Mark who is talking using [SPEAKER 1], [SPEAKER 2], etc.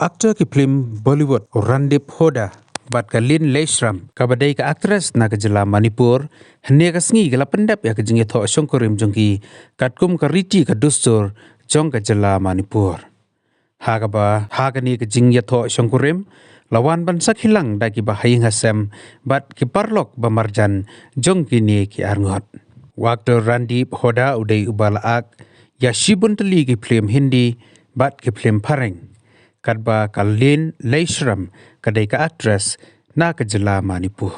[SPEAKER 1] Aktor ki phlim Bollywood Randeep Hooda bat ka Lin Laishram ka badai ka actress na ka jela Manipur hne ka sngi ka lapandap ya ka jinge tho shongkorim jongki katkum ka riti ka dustur jong ka jela Manipur ha ka ni ka jinge tho shongkorim lawan ban sak hilang da ki ba haing hasem bat ki parlok ba marjan jong ki ni ki arngot waktu Randeep Hooda udai ubalaak ya shibun teli ki phlim Hindi bat ki phlim pareng kadba ka Lin Laishram kadai ka actress na ka jela Manipur.